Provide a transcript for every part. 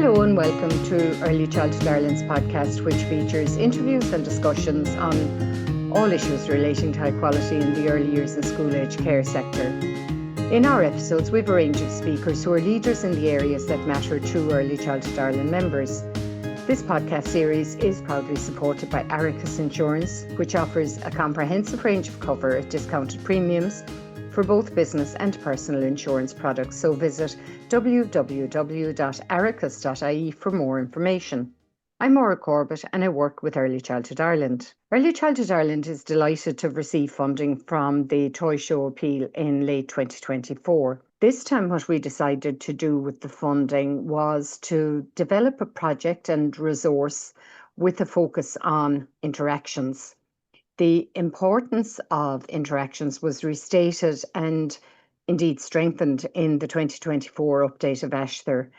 Hello and welcome to Early Childhood Ireland's podcast, which features interviews and discussions on all issues relating to high quality in the early years and school age care sector. In our episodes, we've a range of speakers who are leaders in the areas that matter to Early Childhood Ireland members. This podcast series is proudly supported by Aricus Insurance, which offers a comprehensive range of cover at discounted premiums for both business and personal insurance products. So visit www.aricus.ie for more information. I'm Maura Corbett and I work with Early Childhood Ireland. Early Childhood Ireland is delighted to have received funding from the Toy Show Appeal in late 2024. This time what we decided to do with the funding was to develop a project and resource with a focus on interactions. The importance of interactions was restated and indeed strengthened in the 2024 update of ASHTR.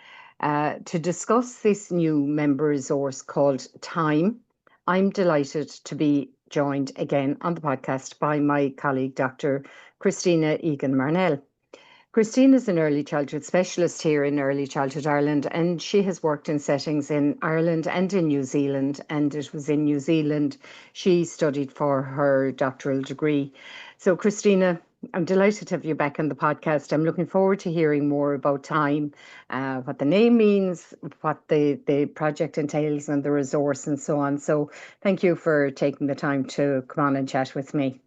To discuss this new member resource called Time, I'm delighted to be joined again on the podcast by my colleague, Dr Christina Egan Marnell. Christine is an early childhood specialist here in Early Childhood Ireland, and she has worked in settings in Ireland and in New Zealand, and it was in New Zealand she studied for her doctoral degree. So Christina, I'm delighted to have you back on the podcast. I'm looking forward to hearing more about Time, what the name means, what the project entails and the resource and so on. So thank you for taking the time to come on and chat with me.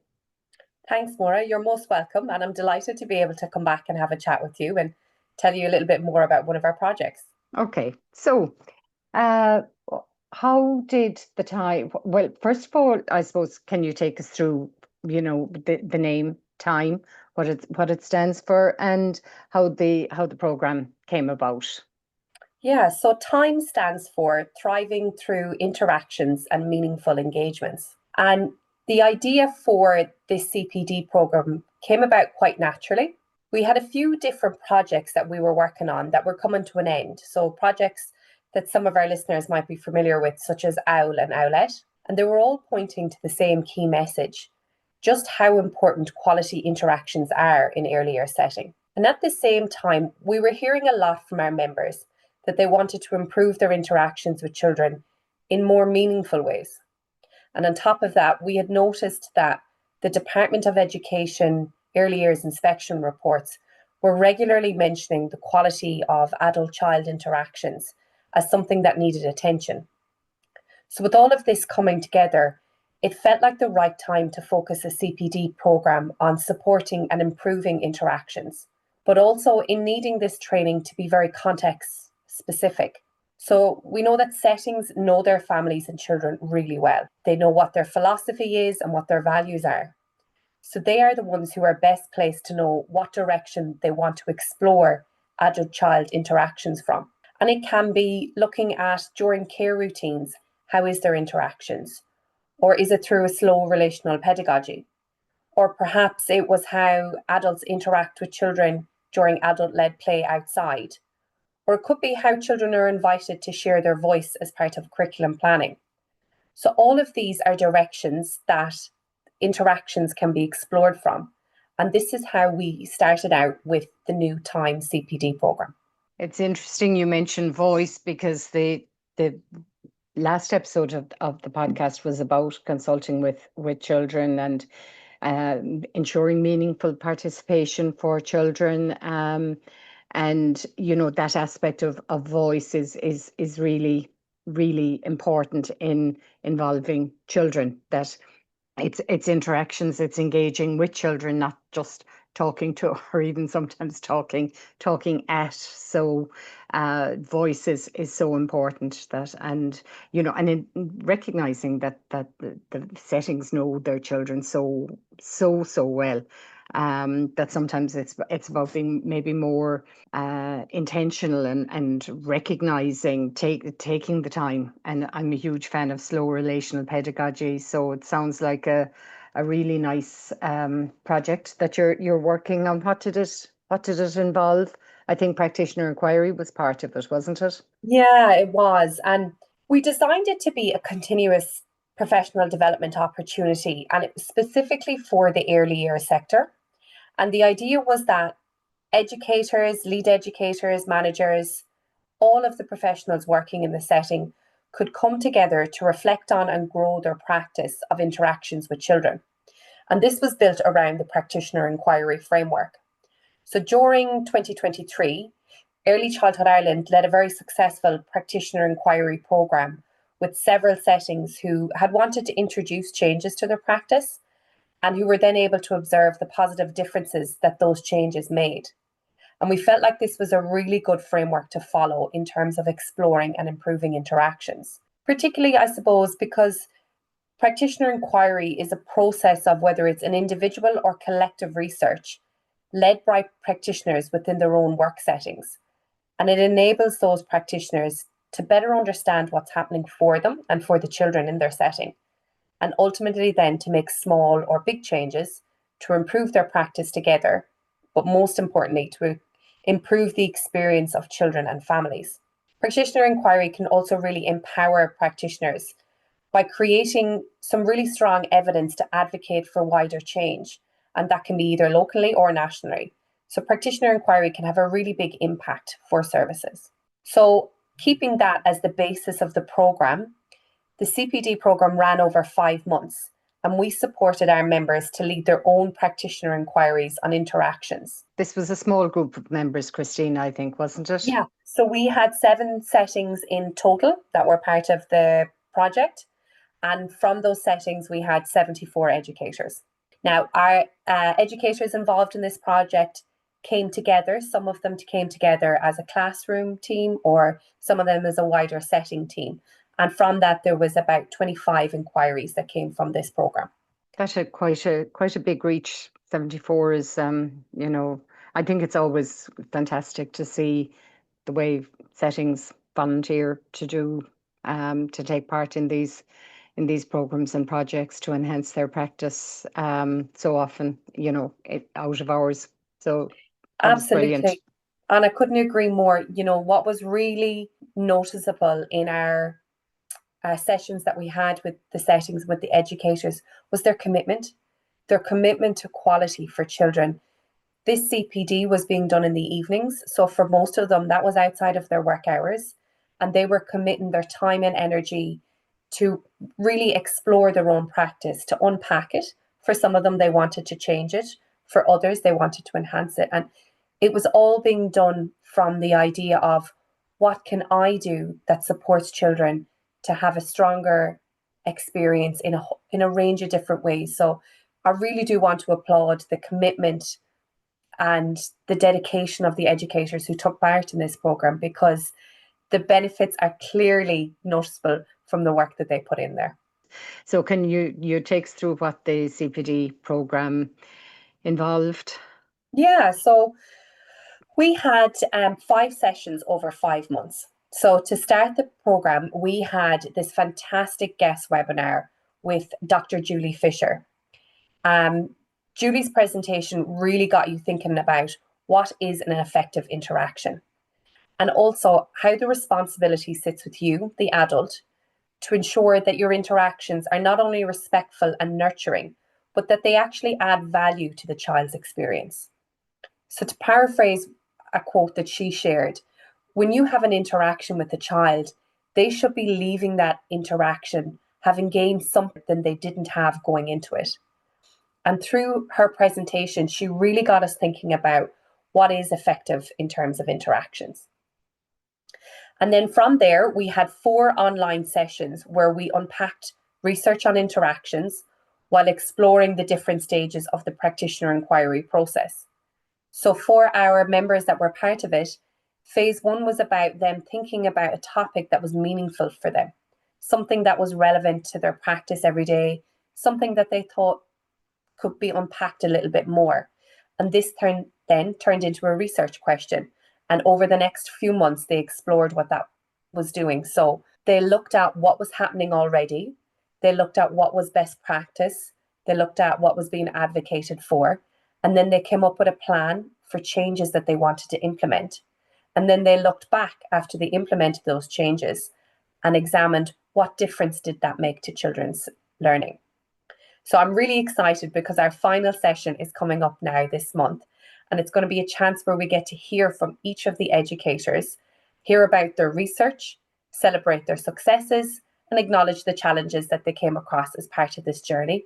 Thanks, Maura. You're most welcome, and I'm delighted to be able to come back and have a chat with you and tell you a little bit more about one of our projects. Okay, so how did the Time? Well, first of all, I suppose, can you take us through, the name Time, what it stands for, and how the program came about? Yeah, so Time stands for Thriving Through Interactions and Meaningful Engagements, and the idea for this CPD program came about quite naturally. We had a few different projects that we were working on that were coming to an end. So projects that some of our listeners might be familiar with, such as OWL and Owlet. And they were all pointing to the same key message, just how important quality interactions are in earlier setting. And at the same time, we were hearing a lot from our members that they wanted to improve their interactions with children in more meaningful ways. And on top of that, we had noticed that the Department of Education early years inspection reports were regularly mentioning the quality of adult-child interactions as something that needed attention. So with all of this coming together, it felt like the right time to focus a CPD program on supporting and improving interactions, but also in needing this training to be very context specific. So we know that settings know their families and children really well. They know what their philosophy is and what their values are. So they are the ones who are best placed to know what direction they want to explore adult-child interactions from. And it can be looking at during care routines, how is their interactions? Or is it through a slow relational pedagogy? Or perhaps it was how adults interact with children during adult-led play outside. Or it could be how children are invited to share their voice as part of curriculum planning. So all of these are directions that interactions can be explored from. And this is how we started out with the new Time CPD program. It's interesting you mentioned voice, because the last episode of the podcast was about consulting with children and ensuring meaningful participation for children. And that aspect of voice is really, really important in involving children, that it's interactions, it's engaging with children, not just talking to, or even sometimes talking at. So voice is so important, that, and in recognizing that the settings know their children so well, that sometimes it's about being maybe more intentional and recognizing, taking the time. And I'm a huge fan of slow relational pedagogy, so it sounds like a really nice project that you're working on. What did it involve? I think practitioner inquiry was part of it, wasn't it? Yeah, it was. And we designed it to be a continuous professional development opportunity, and it was specifically for the early year sector. And the idea was that educators, lead educators, managers, all of the professionals working in the setting could come together to reflect on and grow their practice of interactions with children. And this was built around the practitioner inquiry framework. So during 2023, Early Childhood Ireland led a very successful practitioner inquiry programme with several settings who had wanted to introduce changes to their practice and who were then able to observe the positive differences that those changes made. And we felt like this was a really good framework to follow in terms of exploring and improving interactions. Particularly, I suppose, because practitioner inquiry is a process of whether it's an individual or collective research led by practitioners within their own work settings. And it enables those practitioners to better understand what's happening for them and for the children in their setting, and ultimately then to make small or big changes to improve their practice together, but most importantly, to improve the experience of children and families. Practitioner inquiry can also really empower practitioners by creating some really strong evidence to advocate for wider change, and that can be either locally or nationally. So practitioner inquiry can have a really big impact for services. So keeping that as the basis of the programme, the CPD programme ran over 5 months, and we supported our members to lead their own practitioner inquiries on interactions. This was a small group of members, Christina, I think, wasn't it? Yeah, so we had 7 settings in total that were part of the project, and from those settings we had 74 educators. Now, our educators involved in this project came together. Some of them came together as a classroom team, or some of them as a wider setting team. And from that, there was about 25 inquiries that came from this programme. That's quite a big reach. 74 is, I think it's always fantastic to see the way settings volunteer to do, to take part in these programs and projects to enhance their practice. So often, out of hours. So that was brilliant. Absolutely. And I couldn't agree more. What was really noticeable in our sessions that we had with the settings, with the educators, was their commitment to quality for children. This CPD was being done in the evenings. So for most of them, that was outside of their work hours. And they were committing their time and energy to really explore their own practice, to unpack it. For some of them, they wanted to change it. For others, they wanted to enhance it. And it was all being done from the idea of, what can I do that supports children to have a stronger experience in a range of different ways. So I really do want to applaud the commitment and the dedication of the educators who took part in this programme, because the benefits are clearly noticeable from the work that they put in there. So can you take us through what the CPD programme involved? Yeah, so we had 5 sessions over 5 months. So to start the programme, we had this fantastic guest webinar with Dr. Julie Fisher. Julie's presentation really got you thinking about what is an effective interaction, and also how the responsibility sits with you, the adult, to ensure that your interactions are not only respectful and nurturing, but that they actually add value to the child's experience. So to paraphrase a quote that she shared, when you have an interaction with a child, they should be leaving that interaction having gained something they didn't have going into it. And through her presentation, she really got us thinking about what is effective in terms of interactions. And then from there, we had 4 online sessions where we unpacked research on interactions while exploring the different stages of the practitioner inquiry process. So for our members that were part of it, phase 1 was about them thinking about a topic that was meaningful for them, something that was relevant to their practice every day, something that they thought could be unpacked a little bit more. And this turned into a research question. And over the next few months, they explored what that was doing. So they looked at what was happening already. They looked at what was best practice. They looked at what was being advocated for. And then they came up with a plan for changes that they wanted to implement. And then they looked back after they implemented those changes and examined what difference did that make to children's learning. So I'm really excited because our final session is coming up now this month, and it's going to be a chance where we get to hear from each of the educators hear about their research, celebrate their successes, and acknowledge the challenges that they came across as part of this journey.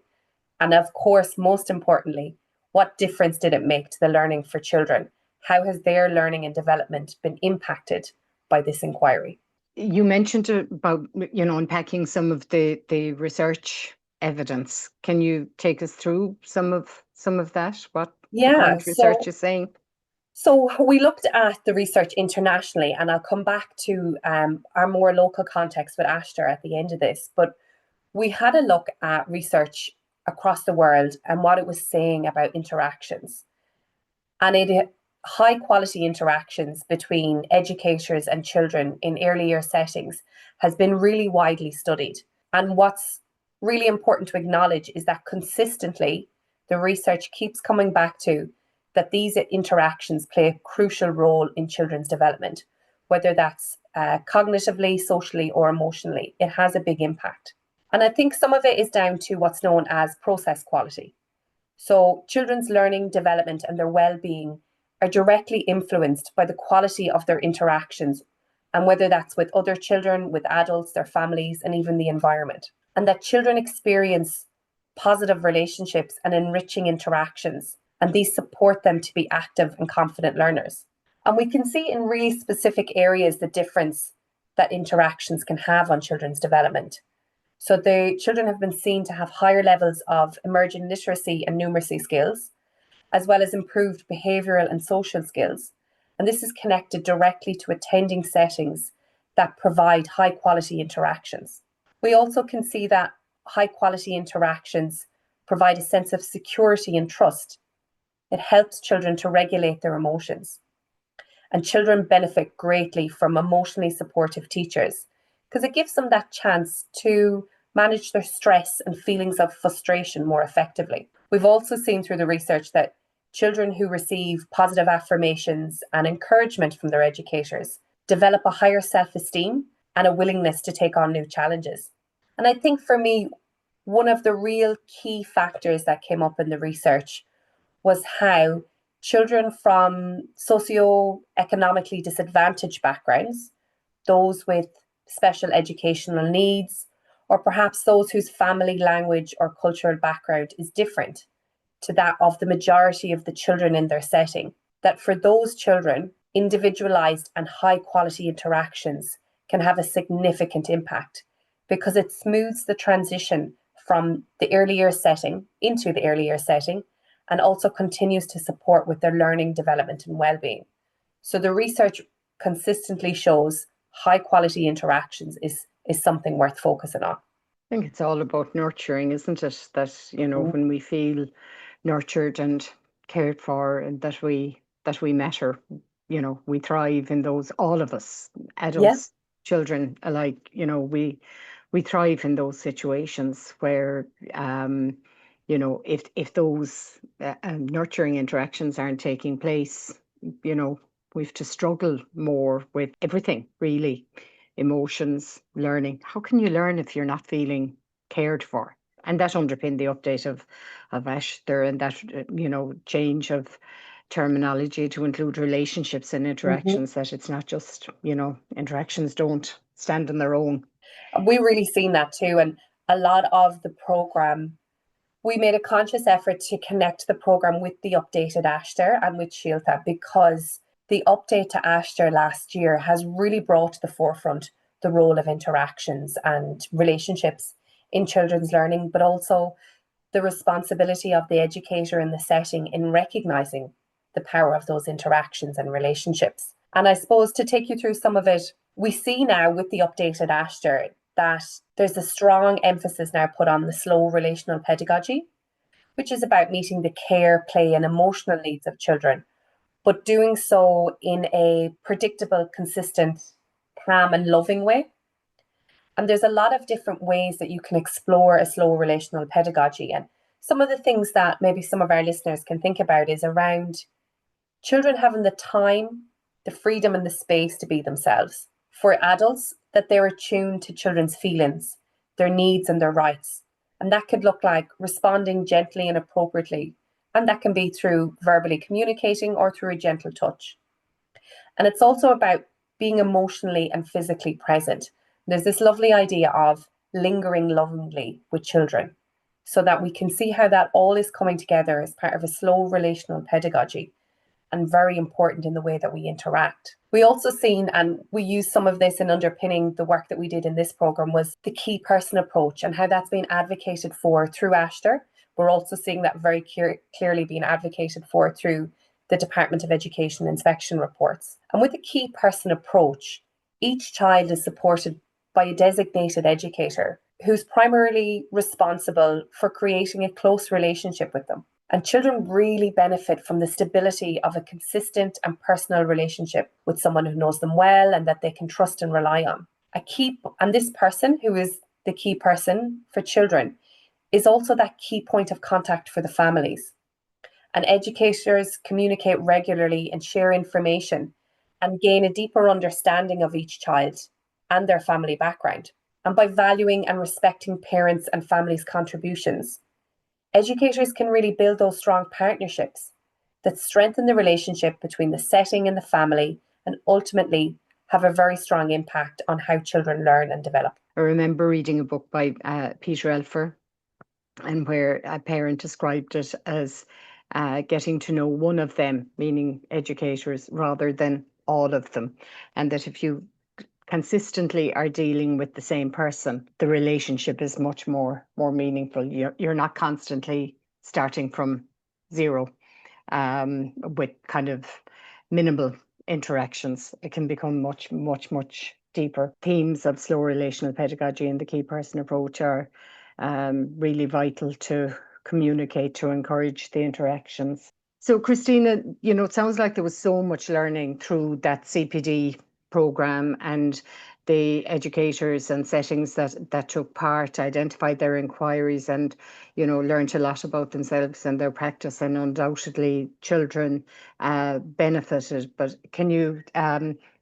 And of course, most importantly, what difference did it make to the learning for children? How has their learning and development been impacted by this inquiry? You mentioned about, unpacking some of the research evidence. Can you take us through some of that? What the current research is saying? So we looked at the research internationally, and I'll come back to our more local context with Ashtar at the end of this. But we had a look at research across the world and what it was saying about interactions. And high quality interactions between educators and children in early year settings has been really widely studied. And what's really important to acknowledge is that consistently the research keeps coming back to that these interactions play a crucial role in children's development, whether that's cognitively, socially, or emotionally. It has a big impact. And I think some of it is down to what's known as process quality. So children's learning, development, and their well-being are directly influenced by the quality of their interactions, and whether that's with other children, with adults, their families, and even the environment. And that children experience positive relationships and enriching interactions, and these support them to be active and confident learners. And we can see in really specific areas the difference that interactions can have on children's development. So the children have been seen to have higher levels of emerging literacy and numeracy skills, as well as improved behavioural and social skills. And this is connected directly to attending settings that provide high quality interactions. We also can see that high quality interactions provide a sense of security and trust. It helps children to regulate their emotions. And children benefit greatly from emotionally supportive teachers because it gives them that chance to manage their stress and feelings of frustration more effectively. We've also seen through the research that children who receive positive affirmations and encouragement from their educators develop a higher self-esteem and a willingness to take on new challenges. And I think for me, one of the real key factors that came up in the research was how children from socio-economically disadvantaged backgrounds, those with special educational needs, or perhaps those whose family language or cultural background is different to that of the majority of the children in their setting, that for those children, individualized and high quality interactions can have a significant impact because it smooths the transition from the earlier setting into the earlier setting and also continues to support with their learning, development and well-being. So the research consistently shows high quality interactions is something worth focusing on. I think it's all about nurturing, isn't it? That, when we feel nurtured and cared for and that we matter, we thrive in those, all of us, adults, children alike, we thrive in those situations where, if those nurturing interactions aren't taking place, we have to struggle more with everything, really. Emotions, learning. How can you learn if you're not feeling cared for? And that underpinned the update of Ashtar and that, change of terminology to include relationships and interactions, that it's not just, interactions don't stand on their own. We really seen that too. And a lot of the programme, we made a conscious effort to connect the programme with the updated Ashtar and with Síolta, because the update to Ashtar last year has really brought to the forefront the role of interactions and relationships in children's learning, but also the responsibility of the educator in the setting in recognising the power of those interactions and relationships. And I suppose to take you through some of it, we see now with the updated Ashtar that there's a strong emphasis now put on the slow relational pedagogy, which is about meeting the care, play and emotional needs of children, but doing so in a predictable, consistent, calm and loving way. And there's a lot of different ways that you can explore a slow relational pedagogy. And some of the things that maybe some of our listeners can think about is around children having the time, the freedom and the space to be themselves. For adults, that they're attuned to children's feelings, their needs and their rights. And that could look like responding gently and appropriately. And that can be through verbally communicating or through a gentle touch. And it's also about being emotionally and physically present. There's this lovely idea of lingering lovingly with children, so that we can see how that all is coming together as part of a slow relational pedagogy, and very important in the way that we interact. We also seen, and we used some of this in underpinning the work that we did in this program, was the key person approach and how that's been advocated for through ASHTR. We're also seeing that very clearly being advocated for through the Department of Education inspection reports. And with the key person approach, each child is supported by a designated educator who's primarily responsible for creating a close relationship with them. And children really benefit from the stability of a consistent and personal relationship with someone who knows them well and that they can trust and rely on. And this person, who is the key person for children, is also that key point of contact for the families. And educators communicate regularly and share information and gain a deeper understanding of each child and their family background. And by valuing and respecting parents' and families' contributions, educators can really build those strong partnerships that strengthen the relationship between the setting and the family, and ultimately have a very strong impact on how children learn and develop. I remember reading a book by Peter Elfer, and where a parent described it as getting to know one of them, meaning educators, rather than all of them. And that if you consistently are dealing with the same person, the relationship is much more meaningful. You're not constantly starting from zero with kind of minimal interactions. It can become much deeper. Themes of slow relational pedagogy and the key person approach are really vital to communicate, to encourage the interactions. So Christina, it sounds like there was so much learning through that CPD program, and the educators and settings that took part identified their inquiries and learned a lot about themselves and their practice, and undoubtedly children benefited. But can you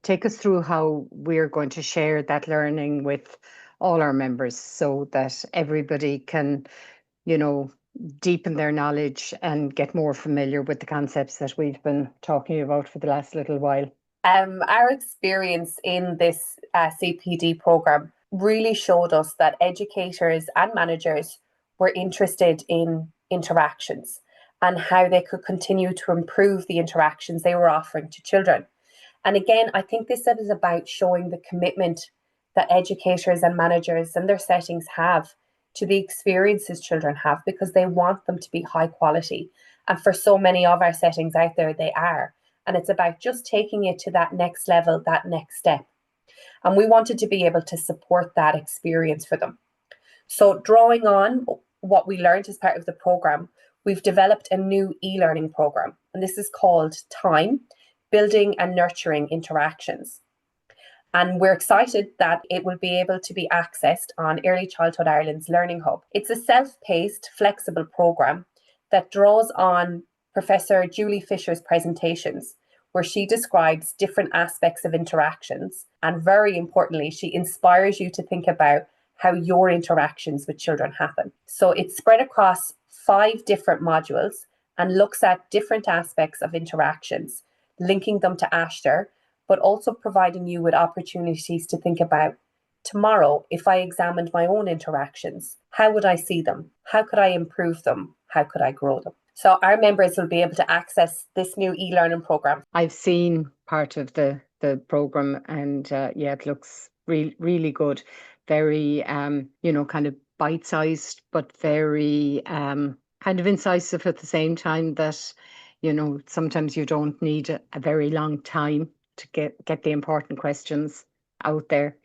take us through how we're going to share that learning with all our members so that everybody can deepen their knowledge and get more familiar with the concepts that we've been talking about for the last little while? Our experience in this CPD program really showed us that educators and managers were interested in interactions and how they could continue to improve the interactions they were offering to children. And again, I think this is about showing the commitment that educators and managers and their settings have to the experiences children have, because they want them to be high quality. And for so many of our settings out there, they are. And it's about just taking it to that next level, that next step. And we wanted to be able to support that experience for them. So drawing on what we learned as part of the program, we've developed a new e-learning program. And this is called Time, Building and Nurturing Interactions. And we're excited that it will be able to be accessed on Early Childhood Ireland's Learning Hub. It's a self-paced, flexible program that draws on Professor Julie Fisher's presentations, where she describes different aspects of interactions. And very importantly, she inspires you to think about how your interactions with children happen. So it's spread across 5 different modules and looks at different aspects of interactions, linking them to ASHTR, but also providing you with opportunities to think about, tomorrow, if I examined my own interactions, how would I see them? How could I improve them? How could I grow them? So our members will be able to access this new e-learning program. I've seen part of the program, and it looks really good. Very, kind of bite-sized, but very kind of incisive at the same time, that, sometimes you don't need a very long time to get the important questions out there.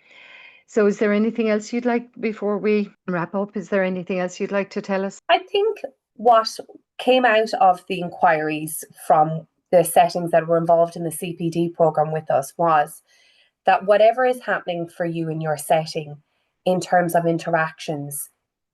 So is there anything else you'd like, before we wrap up, is there anything else you'd like to tell us? I think what came out of the inquiries from the settings that were involved in the CPD program with us was that whatever is happening for you in your setting in terms of interactions,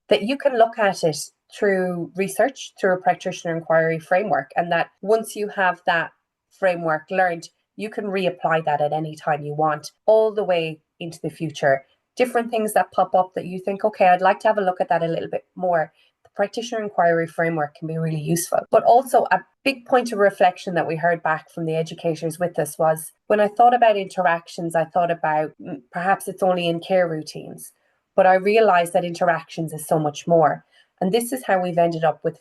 that you can look at it through research, through a practitioner inquiry framework, and that once you have that framework learned, you can reapply that at any time you want, all the way into the future. Different things that pop up that you think, okay, I'd like to have a look at that a little bit more. the practitioner inquiry framework can be really useful. But also a big point of reflection that we heard back from the educators with us was, when I thought about interactions, I thought about perhaps it's only in care routines, but I realized that interactions is so much more. And this is how we've ended up with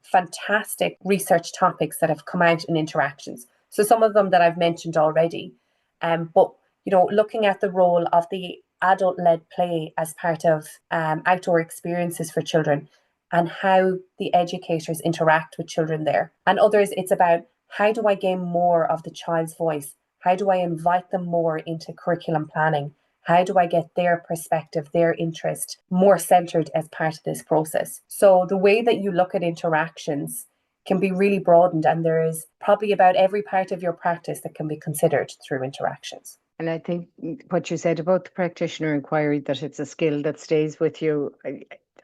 fantastic research topics that have come out in interactions. So some of them that I've mentioned already, but looking at the role of the adult-led play as part of outdoor experiences for children, and how the educators interact with children there. And others, it's about, how do I gain more of the child's voice? How do I invite them more into curriculum planning? How do I get their perspective, their interest more centered as part of this process? So the way that you look at interactions can be really broadened, and there is probably about every part of your practice that can be considered through interactions. And I think what you said about the practitioner inquiry, that it's a skill that stays with you,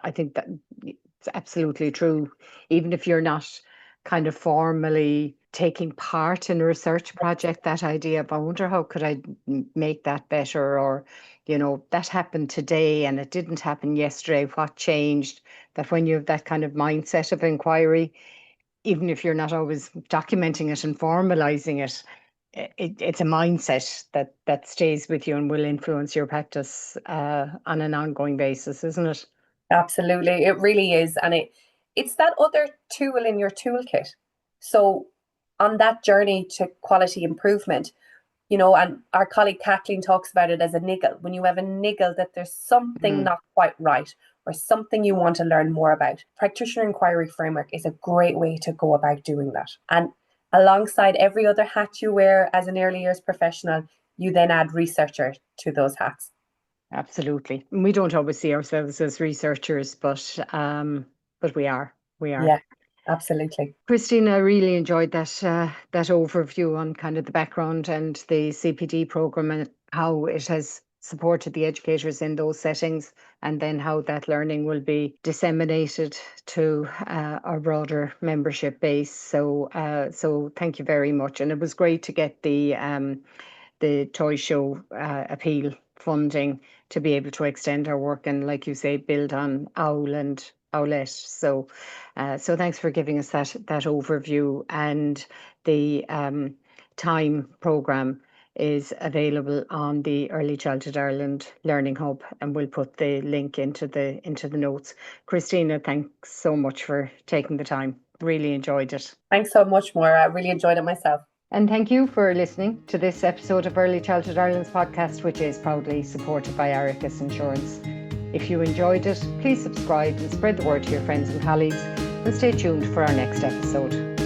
I think that it's absolutely true. Even if you're not kind of formally taking part in a research project, that idea of, I wonder how could I make that better, or that happened today and it didn't happen yesterday, what changed? That when you have that kind of mindset of inquiry, even if you're not always documenting it and formalizing it, it's a mindset that stays with you and will influence your practice on an ongoing basis, isn't it? Absolutely, it really is. And it's that other tool in your toolkit. So on that journey to quality improvement, and our colleague Kathleen talks about it as a niggle. When you have a niggle that there's something not quite right, or something you want to learn more about, practitioner inquiry framework is a great way to go about doing that. And alongside every other hat you wear as an early years professional, you then add researcher to those hats. Absolutely. We don't always see ourselves as researchers, but we are. Yeah, absolutely. Christina, I really enjoyed that overview on kind of the background and the CPD program and how it has supported the educators in those settings, and then how that learning will be disseminated to our broader membership base. So thank you very much. And it was great to get the Toy Show Appeal funding to be able to extend our work and, like you say, build on OWL and Owlet. So thanks for giving us that overview. And the time programme is available on the Early Childhood Ireland Learning Hub, and we'll put the link into the notes. Christina, thanks so much for taking the time. Really enjoyed it. Thanks so much, Maura. I really enjoyed it myself. And thank you for listening to this episode of Early Childhood Ireland's podcast, which is proudly supported by Aricus Insurance. If you enjoyed it, please subscribe and spread the word to your friends and colleagues, and stay tuned for our next episode.